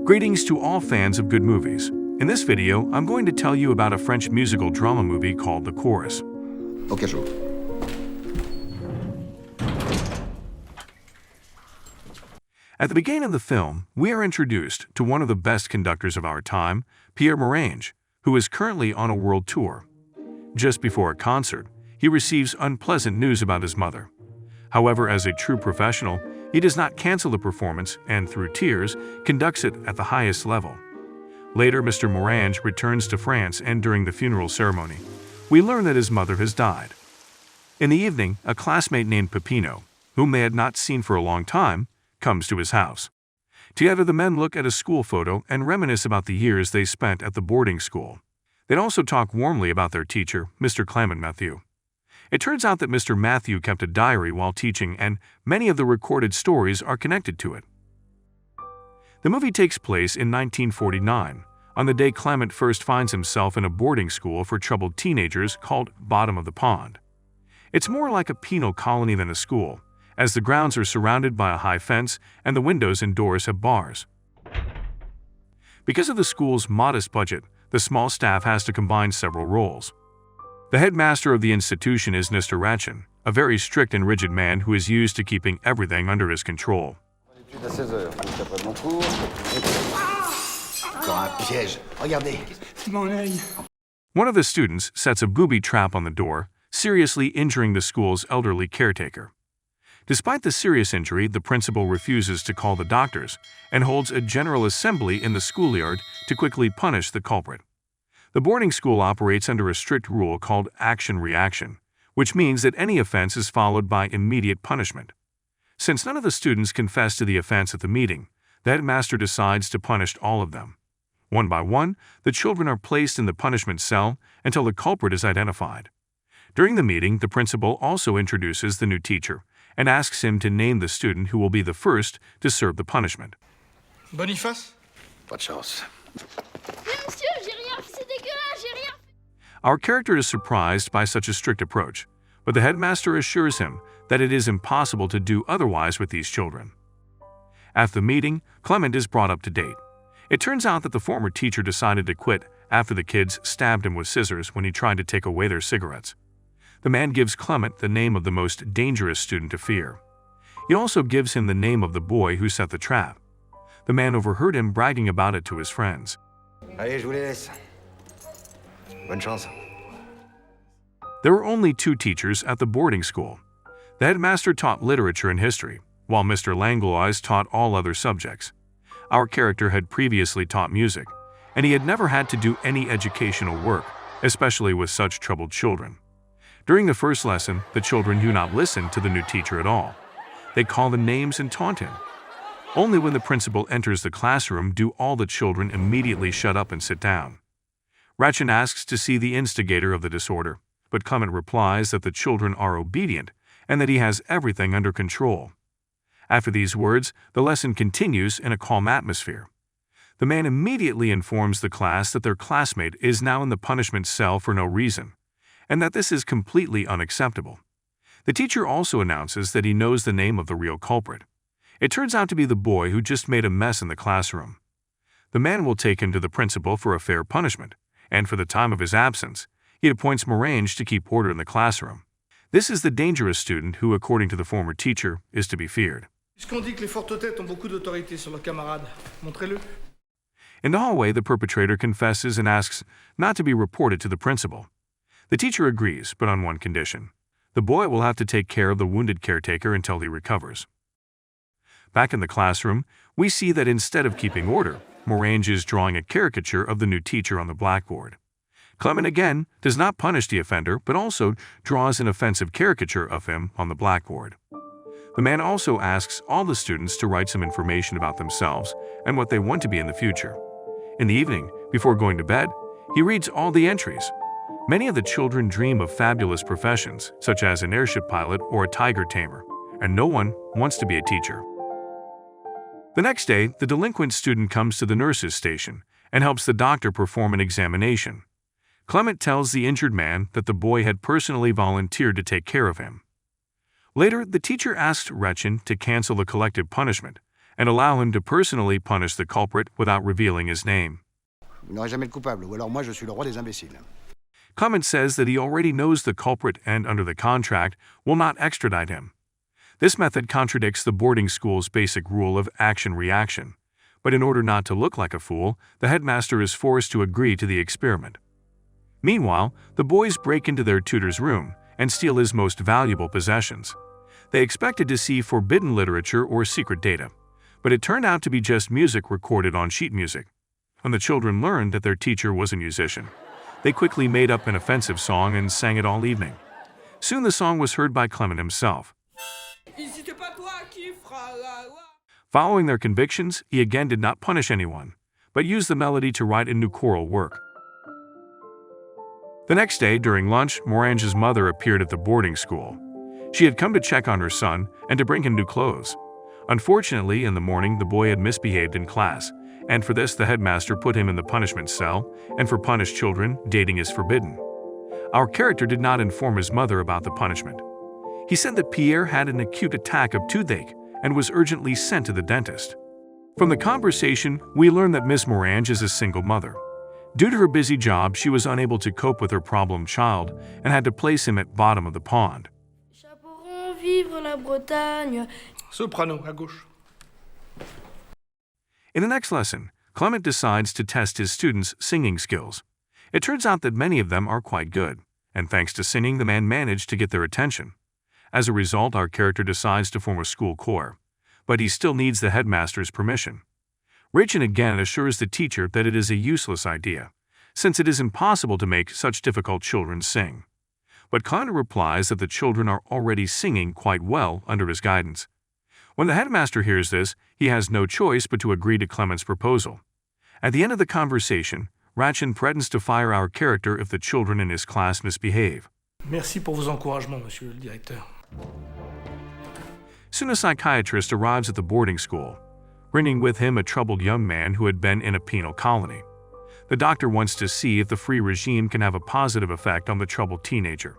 Greetings to all fans of good movies. In this video, I'm going to tell you about a French musical drama movie called The Chorus. Ok, jour. At the beginning of the film, we are introduced to one of the best conductors of our time, Pierre Morange, who is currently on a world tour. Just before a concert, he receives unpleasant news about his mother. However, as a true professional, he does not cancel the performance and, through tears, conducts it at the highest level. Later, Mr. Morange returns to France, and during the funeral ceremony, we learn that his mother has died. In the evening, a classmate named Peppino, whom they had not seen for a long time, comes to his house. Together, the men look at a school photo and reminisce about the years they spent at the boarding school. They'd also talk warmly about their teacher, Mr. Clement Mathieu. It turns out that Mr. Mathieu kept a diary while teaching, and many of the recorded stories are connected to it. The movie takes place in 1949, on the day Clement first finds himself in a boarding school for troubled teenagers called Bottom of the Pond. It's more like a penal colony than a school, as the grounds are surrounded by a high fence and the windows and doors have bars. Because of the school's modest budget, the small staff has to combine several roles. The headmaster of the institution is Mr. Rachin, a very strict and rigid man who is used to keeping everything under his control. One of the students sets a booby trap on the door, seriously injuring the school's elderly caretaker. Despite the serious injury, the principal refuses to call the doctors and holds a general assembly in the schoolyard to quickly punish the culprit. The boarding school operates under a strict rule called action-reaction, which means that any offense is followed by immediate punishment. Since none of the students confess to the offense at the meeting, the headmaster decides to punish all of them. One by one, the children are placed in the punishment cell until the culprit is identified. During the meeting, the principal also introduces the new teacher and asks him to name the student who will be the first to serve the punishment. Boniface? Pas de chance. Mais monsieur, j'ai rien fait, c'est dégueulasse, j'ai rien fait. Our character is surprised by such a strict approach, but the headmaster assures him that it is impossible to do otherwise with these children. At the meeting, Clement is brought up to date. It turns out that the former teacher decided to quit after the kids stabbed him with scissors when he tried to take away their cigarettes. The man gives Clement the name of the most dangerous student to fear. He also gives him the name of the boy who set the trap. The man overheard him bragging about it to his friends. Allez, je vous les laisse. Bonne chance. There were only two teachers at the boarding school. The headmaster taught literature and history, while Mr. Langlois taught all other subjects. Our character had previously taught music, and he had never had to do any educational work, especially with such troubled children. During the first lesson, the children do not listen to the new teacher at all. They call the names and taunt him. Only when the principal enters the classroom do all the children immediately shut up and sit down. Rachin asks to see the instigator of the disorder, but Clement replies that the children are obedient and that he has everything under control. After these words, the lesson continues in a calm atmosphere. The man immediately informs the class that their classmate is now in the punishment cell for no reason, and that this is completely unacceptable. The teacher also announces that he knows the name of the real culprit. It turns out to be the boy who just made a mess in the classroom. The man will take him to the principal for a fair punishment, and for the time of his absence, he appoints Morange to keep order in the classroom. This is the dangerous student who, according to the former teacher, is to be feared. Puisqu'on dit que les fortes têtes ont beaucoup d'autorité sur leurs camarades, montrez-le. In the hallway, the perpetrator confesses and asks not to be reported to the principal. The teacher agrees, but on one condition. The boy will have to take care of the wounded caretaker until he recovers. Back in the classroom, we see that instead of keeping order, Morange is drawing a caricature of the new teacher on the blackboard. Clement again does not punish the offender, but also draws an offensive caricature of him on the blackboard. The man also asks all the students to write some information about themselves and what they want to be in the future. In the evening, before going to bed, he reads all the entries. Many of the children dream of fabulous professions, such as an airship pilot or a tiger tamer, and no one wants to be a teacher. The next day, the delinquent student comes to the nurse's station and helps the doctor perform an examination. Clement tells the injured man that the boy had personally volunteered to take care of him. Later, the teacher asked Rachin to cancel the collective punishment, and allow him to personally punish the culprit without revealing his name. Vous n'aurez jamais de coupable, ou alors moi je suis le roi des imbéciles. Clement says that he already knows the culprit and, under the contract, will not extradite him. This method contradicts the boarding school's basic rule of action-reaction, but in order not to look like a fool, the headmaster is forced to agree to the experiment. Meanwhile, the boys break into their tutor's room and steal his most valuable possessions. They expected to see forbidden literature or secret data, but it turned out to be just music recorded on sheet music. When the children learned that their teacher was a musician, they quickly made up an offensive song and sang it all evening. Soon the song was heard by Clement himself. Following their convictions, he again did not punish anyone, but used the melody to write a new choral work. The next day, during lunch, Morange's mother appeared at the boarding school. She had come to check on her son and to bring him new clothes. Unfortunately, in the morning, the boy had misbehaved in class, and for this the headmaster put him in the punishment cell, and for punished children, dating is forbidden. Our character did not inform his mother about the punishment. He said that Pierre had an acute attack of toothache and was urgently sent to the dentist. From the conversation, we learn that Miss Morange is a single mother. Due to her busy job, she was unable to cope with her problem child and had to place him at bottom of the pond. Chaperon, vivre la Bretagne. Soprano, à gauche. In the next lesson, Clement decides to test his students' singing skills. It turns out that many of them are quite good, and thanks to singing, the man managed to get their attention. As a result, our character decides to form a school choir, but he still needs the headmaster's permission. Rachel again assures the teacher that it is a useless idea, since it is impossible to make such difficult children sing. But Clement replies that the children are already singing quite well under his guidance. When the headmaster hears this, he has no choice but to agree to Clement's proposal. At the end of the conversation, Rachin threatens to fire our character if the children in his class misbehave. Merci pour vos encouragements, monsieur le directeur. Soon a psychiatrist arrives at the boarding school, bringing with him a troubled young man who had been in a penal colony. The doctor wants to see if the free regime can have a positive effect on the troubled teenager.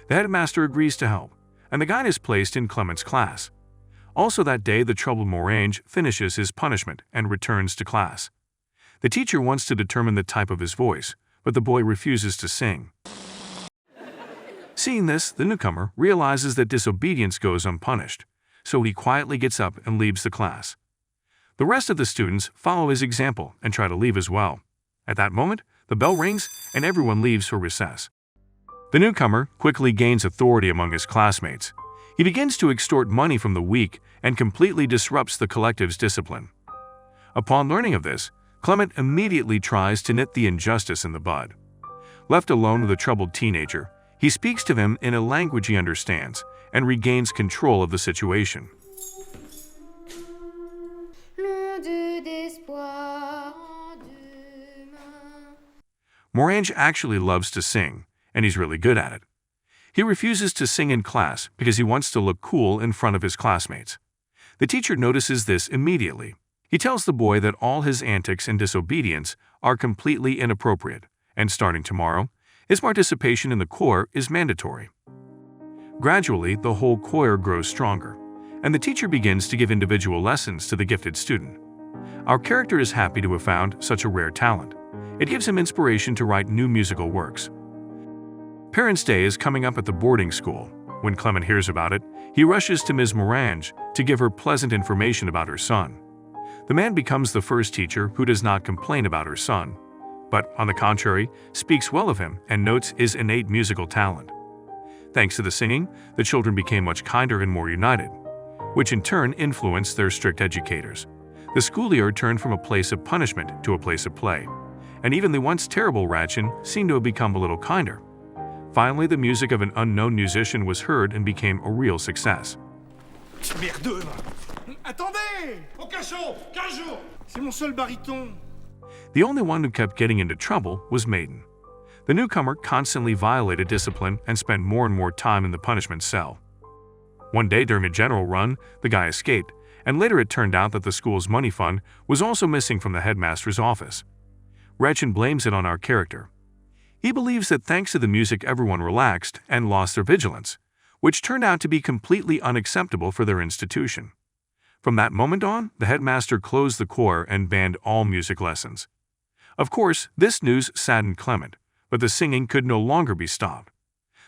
The headmaster agrees to help, and the guy is placed in Clement's class. Also that day, the troubled Morange finishes his punishment and returns to class. The teacher wants to determine the type of his voice, but the boy refuses to sing. Seeing this, the newcomer realizes that disobedience goes unpunished, so he quietly gets up and leaves the class. The rest of the students follow his example and try to leave as well. At that moment, the bell rings and everyone leaves for recess. The newcomer quickly gains authority among his classmates. He begins to extort money from the weak and completely disrupts the collective's discipline. Upon learning of this, Clement immediately tries to nip the injustice in the bud. Left alone with the troubled teenager, he speaks to him in a language he understands and regains control of the situation. Morange actually loves to sing, and he's really good at it. He refuses to sing in class because he wants to look cool in front of his classmates. The teacher notices this immediately. He tells the boy that all his antics and disobedience are completely inappropriate, and starting tomorrow, his participation in the choir is mandatory. Gradually, the whole choir grows stronger, and the teacher begins to give individual lessons to the gifted student. Our character is happy to have found such a rare talent. It gives him inspiration to write new musical works. Parents' Day is coming up at the boarding school. When Clement hears about it, he rushes to Ms. Morange to give her pleasant information about her son. The man becomes the first teacher who does not complain about her son, but, on the contrary, speaks well of him and notes his innate musical talent. Thanks to the singing, the children became much kinder and more united, which in turn influenced their strict educators. The schoolyard turned from a place of punishment to a place of play, and even the once terrible Rachin seemed to have become a little kinder. Finally, the music of an unknown musician was heard and became a real success. Merde! Attendez! Au cachot! Cachot! C'est mon seul baryton. The only one who kept getting into trouble was Maiden. The newcomer constantly violated discipline and spent more and more time in the punishment cell. One day during a general run, the guy escaped, and later it turned out that the school's money fund was also missing from the headmaster's office. Rachin blames it on our character. He believes that thanks to the music everyone relaxed and lost their vigilance, which turned out to be completely unacceptable for their institution. From that moment on, the headmaster closed the choir and banned all music lessons. Of course, this news saddened Clement, but the singing could no longer be stopped.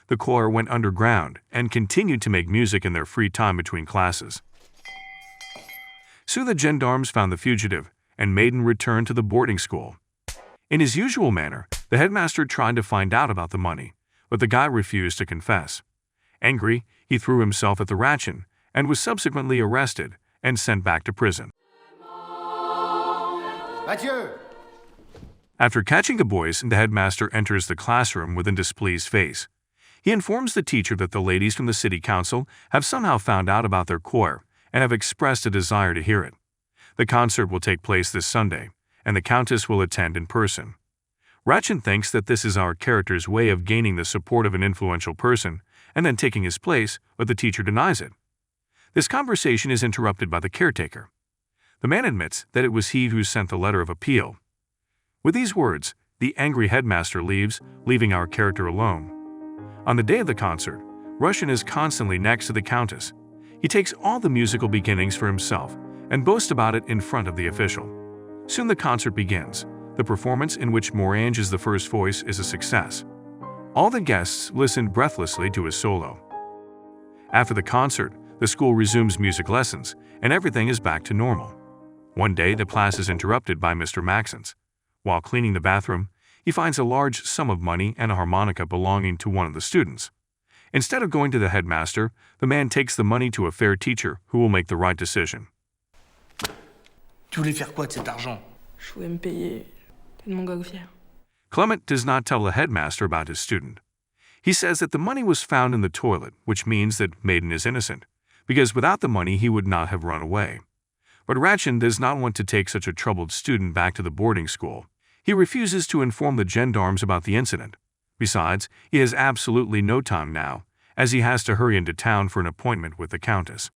The choir went underground and continued to make music in their free time between classes. Soon the gendarmes found the fugitive, and Maiden returned to the boarding school. In his usual manner, the headmaster tried to find out about the money, but the guy refused to confess. Angry, he threw himself at the Ratchin and was subsequently arrested and sent back to prison. Mathieu! After catching the boys, the headmaster enters the classroom with a displeased face. He informs the teacher that the ladies from the city council have somehow found out about their choir and have expressed a desire to hear it. The concert will take place this Sunday, and the Countess will attend in person. Ratchin thinks that this is our character's way of gaining the support of an influential person and then taking his place, but the teacher denies it. This conversation is interrupted by the caretaker. The man admits that it was he who sent the letter of appeal. With these words, the angry headmaster leaves, leaving our character alone. On the day of the concert, Russian is constantly next to the Countess. He takes all the musical beginnings for himself and boasts about it in front of the official. Soon the concert begins. The performance, in which Morange is the first voice, is a success. All the guests listened breathlessly to his solo. After the concert, the school resumes music lessons, and everything is back to normal. One day, the class is interrupted by Mr. Maxence. While cleaning the bathroom, he finds a large sum of money and a harmonica belonging to one of the students. Instead of going to the headmaster, the man takes the money to a fair teacher who will make the right decision. Tu voulais faire quoi de cet argent? Je voulais me payer une montgolfière. Clement does not tell the headmaster about his student. He says that the money was found in the toilet, which means that Maiden is innocent, because without the money he would not have run away. But Ratchin does not want to take such a troubled student back to the boarding school. He refuses to inform the gendarmes about the incident. Besides, he has absolutely no time now, as he has to hurry into town for an appointment with the Countess.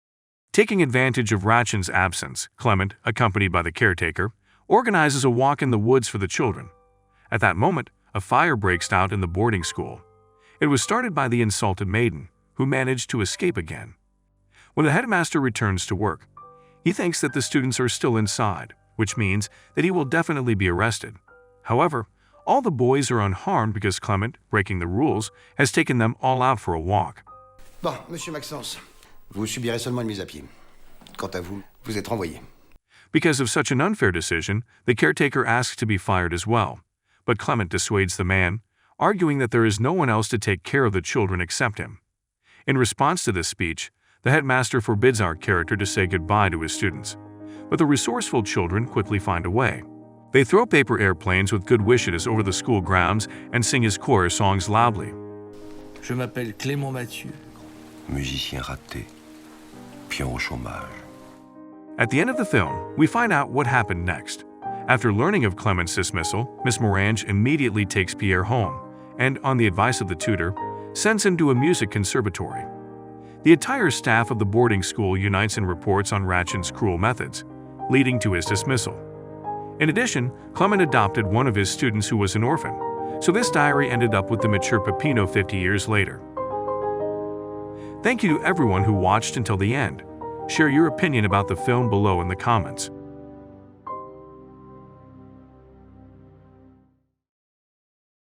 Taking advantage of Ratchin's absence, Clement, accompanied by the caretaker, organizes a walk in the woods for the children. At that moment, a fire breaks out in the boarding school. It was started by the insulted Maiden, who managed to escape again. When the headmaster returns to work, he thinks that the students are still inside, which means that he will definitely be arrested. However, all the boys are unharmed because Clement, breaking the rules, has taken them all out for a walk. Bon, Monsieur Maxence, vous subirez seulement une mise à pied. Quant à vous, vous êtes renvoyé. Because of such an unfair decision, the caretaker asks to be fired as well. But Clement dissuades the man, arguing that there is no one else to take care of the children except him. In response to this speech, the headmaster forbids our character to say goodbye to his students. But the resourceful children quickly find a way. They throw paper airplanes with good wishes over the school grounds and sing his choir songs loudly. Je m'appelle Clément Mathieu. Musicien raté, pion au chômage. At the end of the film, we find out what happened next. After learning of Clement's dismissal, Miss Morange immediately takes Pierre home and, on the advice of the tutor, sends him to a music conservatory. The entire staff of the boarding school unites in reports on Ratchin's cruel methods, leading to his dismissal. In addition, Clement adopted one of his students who was an orphan, so this diary ended up with the mature Peppino 50 years later. Thank you to everyone who watched until the end. Share your opinion about the film below in the comments.